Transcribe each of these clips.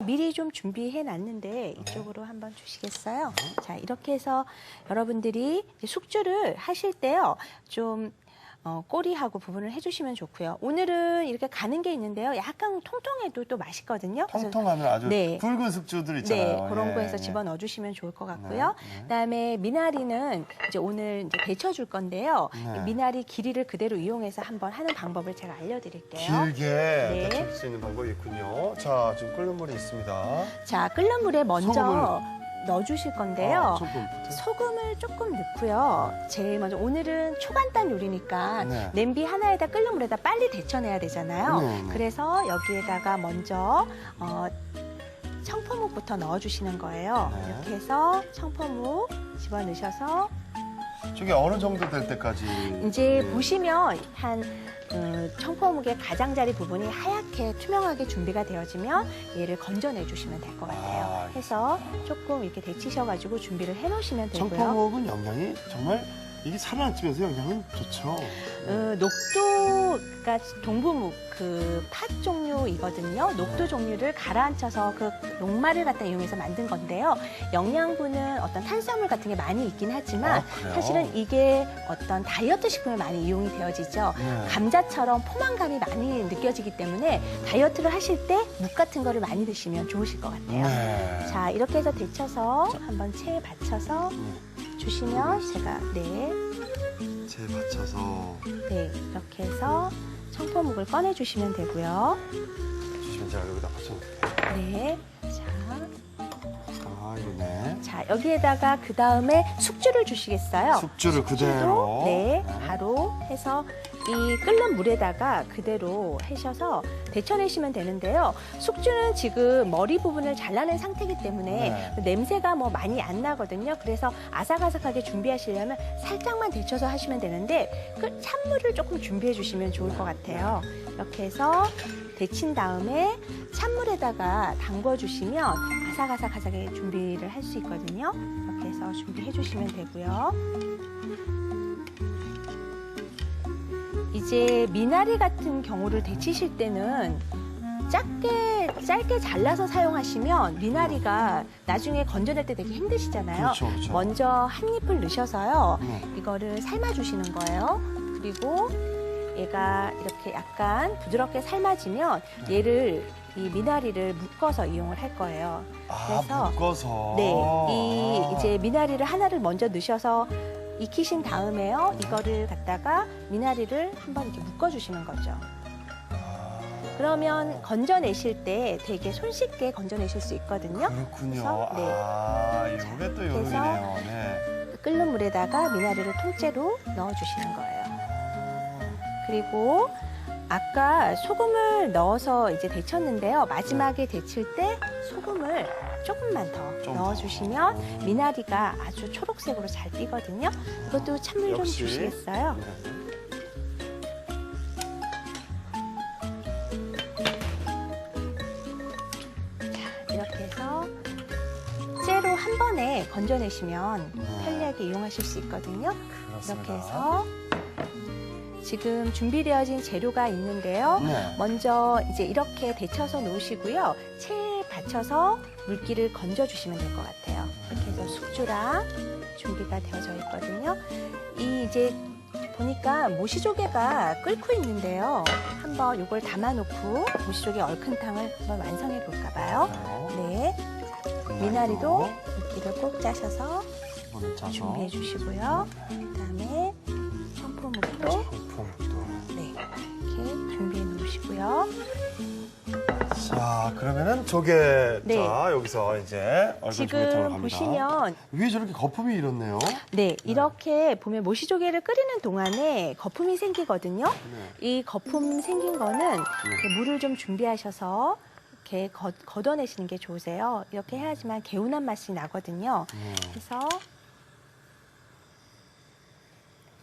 미리 좀 준비해 놨는데 이쪽으로 한번 주시겠어요? 자, 이렇게 해서 여러분들이 이제 숙주를 하실 때요. 좀 꼬리하고 부분을 해주시면 좋고요. 오늘은 이렇게 가는 게 있는데요. 약간 통통해도 또 맛있거든요. 통통하면 아주 네. 굵은 숙주들 있잖아요. 네, 그런 거에서 예. 집어넣어 주시면 좋을 것 같고요. 네, 네. 그다음에 미나리는 이제 오늘 이제 데쳐줄 건데요. 네. 이 미나리 길이를 그대로 이용해서 한번 하는 방법을 제가 알려드릴게요. 길게 네. 데칠 수 있는 방법이 있군요. 자, 지금 끓는 물이 있습니다. 자, 끓는 물에 먼저 소금을. 넣어주실 건데요. 소금부터. 소금을 조금 넣고요. 제일 먼저 오늘은 초간단 요리니까 네. 냄비 하나에다 끓는 물에다 빨리 데쳐내야 되잖아요. 네, 네. 그래서 여기에다가 먼저 청포묵부터 넣어주시는 거예요. 네. 이렇게 해서 청포묵 집어넣으셔서 저게 어느 정도 될 때까지? 이제 보시면 한 청포묵의 가장자리 부분이 하얗게 투명하게 준비가 되어지면 얘를 건져내 주시면 될 것 같아요. 아, 해서 조금 이렇게 데치셔가지고 준비를 해놓으시면 되고요. 청포묵은 영양이 정말 이게 살아남으면서 영양은 좋죠. 녹두가 동부묵 그 팥 종류이거든요. 녹두 종류를 가라앉혀서 그 녹말을 갖다 이용해서 만든 건데요. 영양분은 어떤 탄수화물 같은 게 많이 있긴 하지만 그래요? 사실은 이게 어떤 다이어트 식품에 많이 이용이 되어지죠. 네. 감자처럼 포만감이 많이 느껴지기 때문에 다이어트를 하실 때 묵 같은 거를 많이 드시면 좋으실 것 같아요. 네. 자, 이렇게 해서 데쳐서 한번 체에 받쳐서 주시면 제가 제 받쳐서 네, 이렇게 해서 청포묵을 꺼내주시면 되고요. 주시면 제가 여기다 받쳐놓을게요. 네, 아, 이거네. 자 여기에다가 그 다음에 숙주를 주시겠어요? 숙주를 그대로. 네, 바로 해서 이 끓는 물에다가 그대로 하셔서 데쳐내시면 되는데요. 숙주는 지금 머리 부분을 잘라낸 상태이기 때문에 네. 냄새가 뭐 많이 안 나거든요. 그래서 아삭아삭하게 준비하시려면 살짝만 데쳐서 하시면 되는데 그 찬물을 조금 준비해 주시면 좋을 것 같아요. 이렇게 해서 데친 다음에 찬물에다가 담궈 주시면 아삭아삭하게 준비를 할 수 있거든요. 이렇게 해서 준비해 주시면 되고요. 이제 미나리 같은 경우를 데치실 때는 짧게 잘라서 사용하시면 미나리가 나중에 건져낼 때 되게 힘드시잖아요. 그렇죠, 그렇죠. 먼저 한 잎을 넣으셔서요. 네. 이거를 삶아주시는 거예요. 그리고 얘가 이렇게 약간 부드럽게 삶아지면 얘를 이 미나리를 묶어서 이용을 할 거예요. 아, 묶어서. 네, 이 이제 미나리를 하나를 먼저 넣으셔서 익히신 다음에요. 이거를 갖다가 미나리를 한번 이렇게 묶어주시는 거죠. 그러면 건져내실 때 되게 손쉽게 건져내실 수 있거든요. 그렇군요. 그래서, 네. 아, 이게 또 요령이네요. 네. 끓는 물에다가 미나리를 통째로 넣어주시는 거예요. 그리고 아까 소금을 넣어서 이제 데쳤는데요. 마지막에 데칠 때 소금을 조금만 더 좀 넣어주시면 더. 미나리가 아주 초록색으로 잘 띄거든요. 이것도 찬물 좀 역시. 주시겠어요? 네. 이렇게 해서 째로 한 번에 건져내시면 편리하게 이용하실 수 있거든요. 그렇습니다. 이렇게 해서 지금 준비되어진 재료가 있는데요. 네. 먼저 이제 이렇게 데쳐서 놓으시고요. 체에 받쳐서 물기를 건져주시면 될 것 같아요. 이렇게 해서 숙주랑 준비가 되어져 있거든요. 이 이제 보니까 모시조개가 끓고 있는데요. 한번 이걸 담아놓고 모시조개 얼큰탕을 한번 완성해 볼까 봐요. 네. 자, 미나리도 물기를 꼭 짜셔서 이거는 짜서. 준비해 주시고요. 그다음에 청포묵도 청포묵도. 네, 이렇게 준비해 놓으시고요. 자, 그러면은 조개. 네. 자, 여기서 이제 얼큰 조개탕으로 지금 갑니다. 보시면 위에 저렇게 거품이 일었네요. 네, 이렇게 보면 모시조개를 끓이는 동안에 거품이 생기거든요. 네. 이 거품 생긴 거는 이렇게 물을 좀 준비하셔서 이렇게 걷어내시는 게 좋으세요. 이렇게 해야지만 개운한 맛이 나거든요. 그래서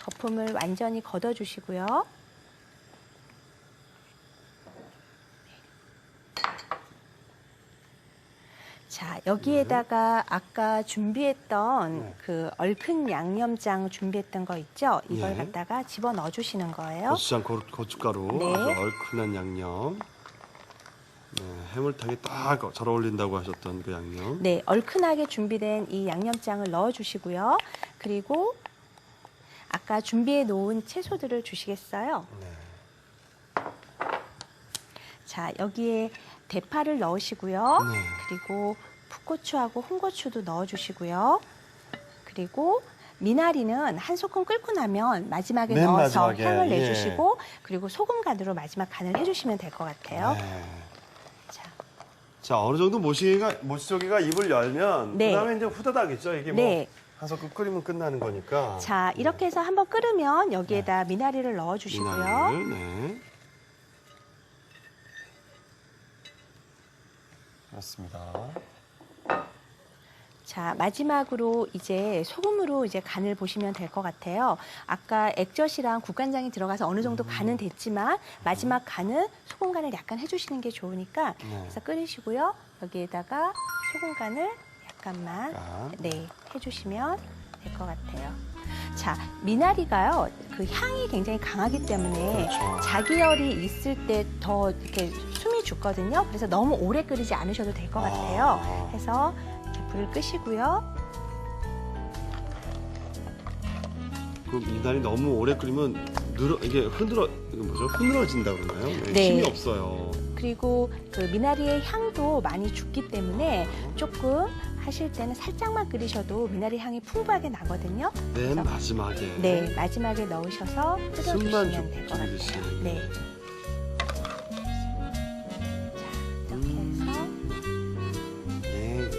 거품을 완전히 걷어주시고요. 자, 여기에다가 아까 준비했던 네. 그 얼큰 양념장 준비했던 거 있죠? 이걸 예. 갖다가 집어 넣어주시는 거예요. 고추장, 고춧가루, 네. 아주 얼큰한 양념. 네. 해물탕에 딱 잘 어울린다고 하셨던 그 양념. 네, 얼큰하게 준비된 이 양념장을 넣어주시고요. 그리고 아까 준비해 놓은 채소들을 주시겠어요? 네. 자, 여기에 대파를 넣으시고요. 네. 그리고 풋고추하고 홍고추도 넣어주시고요. 그리고 미나리는 한 소끔 끓고 나면 마지막에 맨 넣어서 마지막에, 향을 예. 내주시고 그리고 소금 간으로 마지막 간을 해주시면 될 것 같아요. 네. 자, 자, 어느 정도 모시조개가 입을 열면 네. 그다음에 이제 후다닥이죠. 이게 네. 뭐 한 소끔 끓이면 끝나는 거니까. 자, 이렇게 해서 한번 끓으면 여기에다 미나리를 넣어주시고요. 미나리를, 네. 그렇습니다. 자, 마지막으로 이제 소금으로 이제 간을 보시면 될 것 같아요. 아까 액젓이랑 국간장이 들어가서 어느 정도 간은 됐지만 마지막 간은 소금 간을 약간 해주시는 게 좋으니까 네. 그래서 끓이시고요. 여기에다가 소금 간을 약간만 약간. 네, 해주시면 될 것 같아요. 자, 미나리가요, 그 향이 굉장히 강하기 때문에 그렇죠. 자기열이 있을 때 더 이렇게 숨이 죽거든요. 그래서 너무 오래 끓이지 않으셔도 될 것 같아요. 해서 이렇게 불을 끄시고요. 그 미나리 너무 오래 끓이면 이게 흐느러진다 그러나요? 네. 힘이 없어요. 그리고 그 미나리의 향도 많이 죽기 때문에 조금 하실 때는 살짝만 끓이셔도 미나리 향이 풍부하게 나거든요. 맨 그래서 마지막에. 네, 마지막에 넣으셔서 숨만 끓여주시면 될 것 죽이듯이. 같아요. 네. 자, 이렇게 해서 예.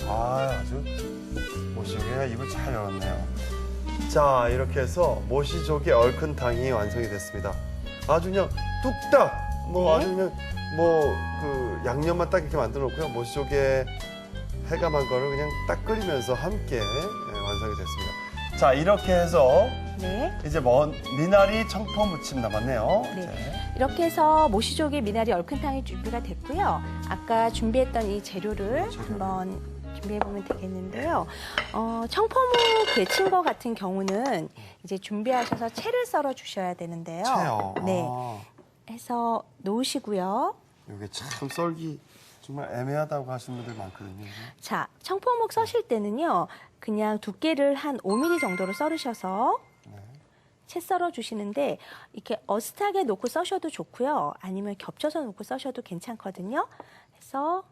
아주 모시조개가 입을 잘 열었네요. 자, 이렇게 해서 모시조개 얼큰탕이 완성이 됐습니다. 아주 그냥 뚝딱 네. 아주 그냥 그 양념만 딱 이렇게 만들어 놓고요. 모시조개 해감한 거를 그냥 딱 끓이면서 함께 완성이 됐습니다. 자, 이렇게 해서 네. 이제 미나리 청포 무침 남았네요. 네. 자, 이렇게 해서 모시조개 미나리 얼큰탕이 준비가 됐고요. 아까 준비했던 이 재료를 한번 준비해보면 되겠는데요. 청포묵 데친 거 같은 경우는 이제 준비하셔서 채를 썰어 주셔야 되는데요. 채요. 네. 아, 해서 놓으시고요. 이게 참 썰기 정말 애매하다고 하시는 분들 많거든요. 자, 청포묵 써실 때는요. 그냥 두께를 한 5mm 정도로 썰으셔서 채 썰어 주시는데 이렇게 어슷하게 놓고 써셔도 좋고요. 아니면 겹쳐서 놓고 써셔도 괜찮거든요. 그래서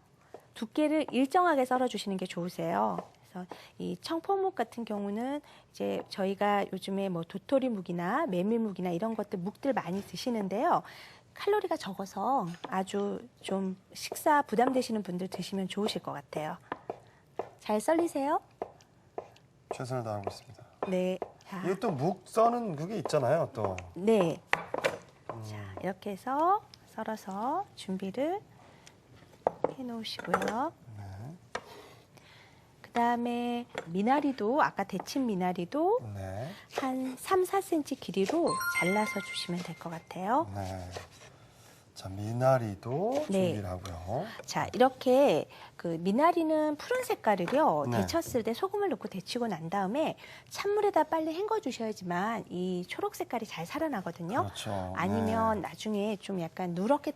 두께를 일정하게 썰어 주시는 게 좋으세요. 그래서 이 청포묵 같은 경우는 이제 저희가 요즘에 뭐 도토리묵이나 메밀묵이나 이런 것들 묵들 많이 드시는데요. 칼로리가 적어서 아주 좀 식사 부담되시는 분들 드시면 좋으실 것 같아요. 잘 썰리세요? 최선을 다하고 있습니다. 네. 자, 이게 또 묵 써는 그게 있잖아요, 또. 네. 자, 이렇게 해서 썰어서 준비를 해 놓으시고요. 그다음에 미나리도 아까 데친 미나리도 네. 한 3, 4cm 길이로 잘라서 주시면 될 것 같아요. 네. 자, 미나리도 네. 준비를 하고요. 자, 이렇게 그 미나리는 푸른 색깔을요. 네. 데쳤을 때 소금을 넣고 데치고 난 다음에 찬물에다 빨리 헹궈 주셔야지만 이 초록 색깔이 잘 살아나거든요. 그렇죠. 아니면 나중에 좀 약간 누렇게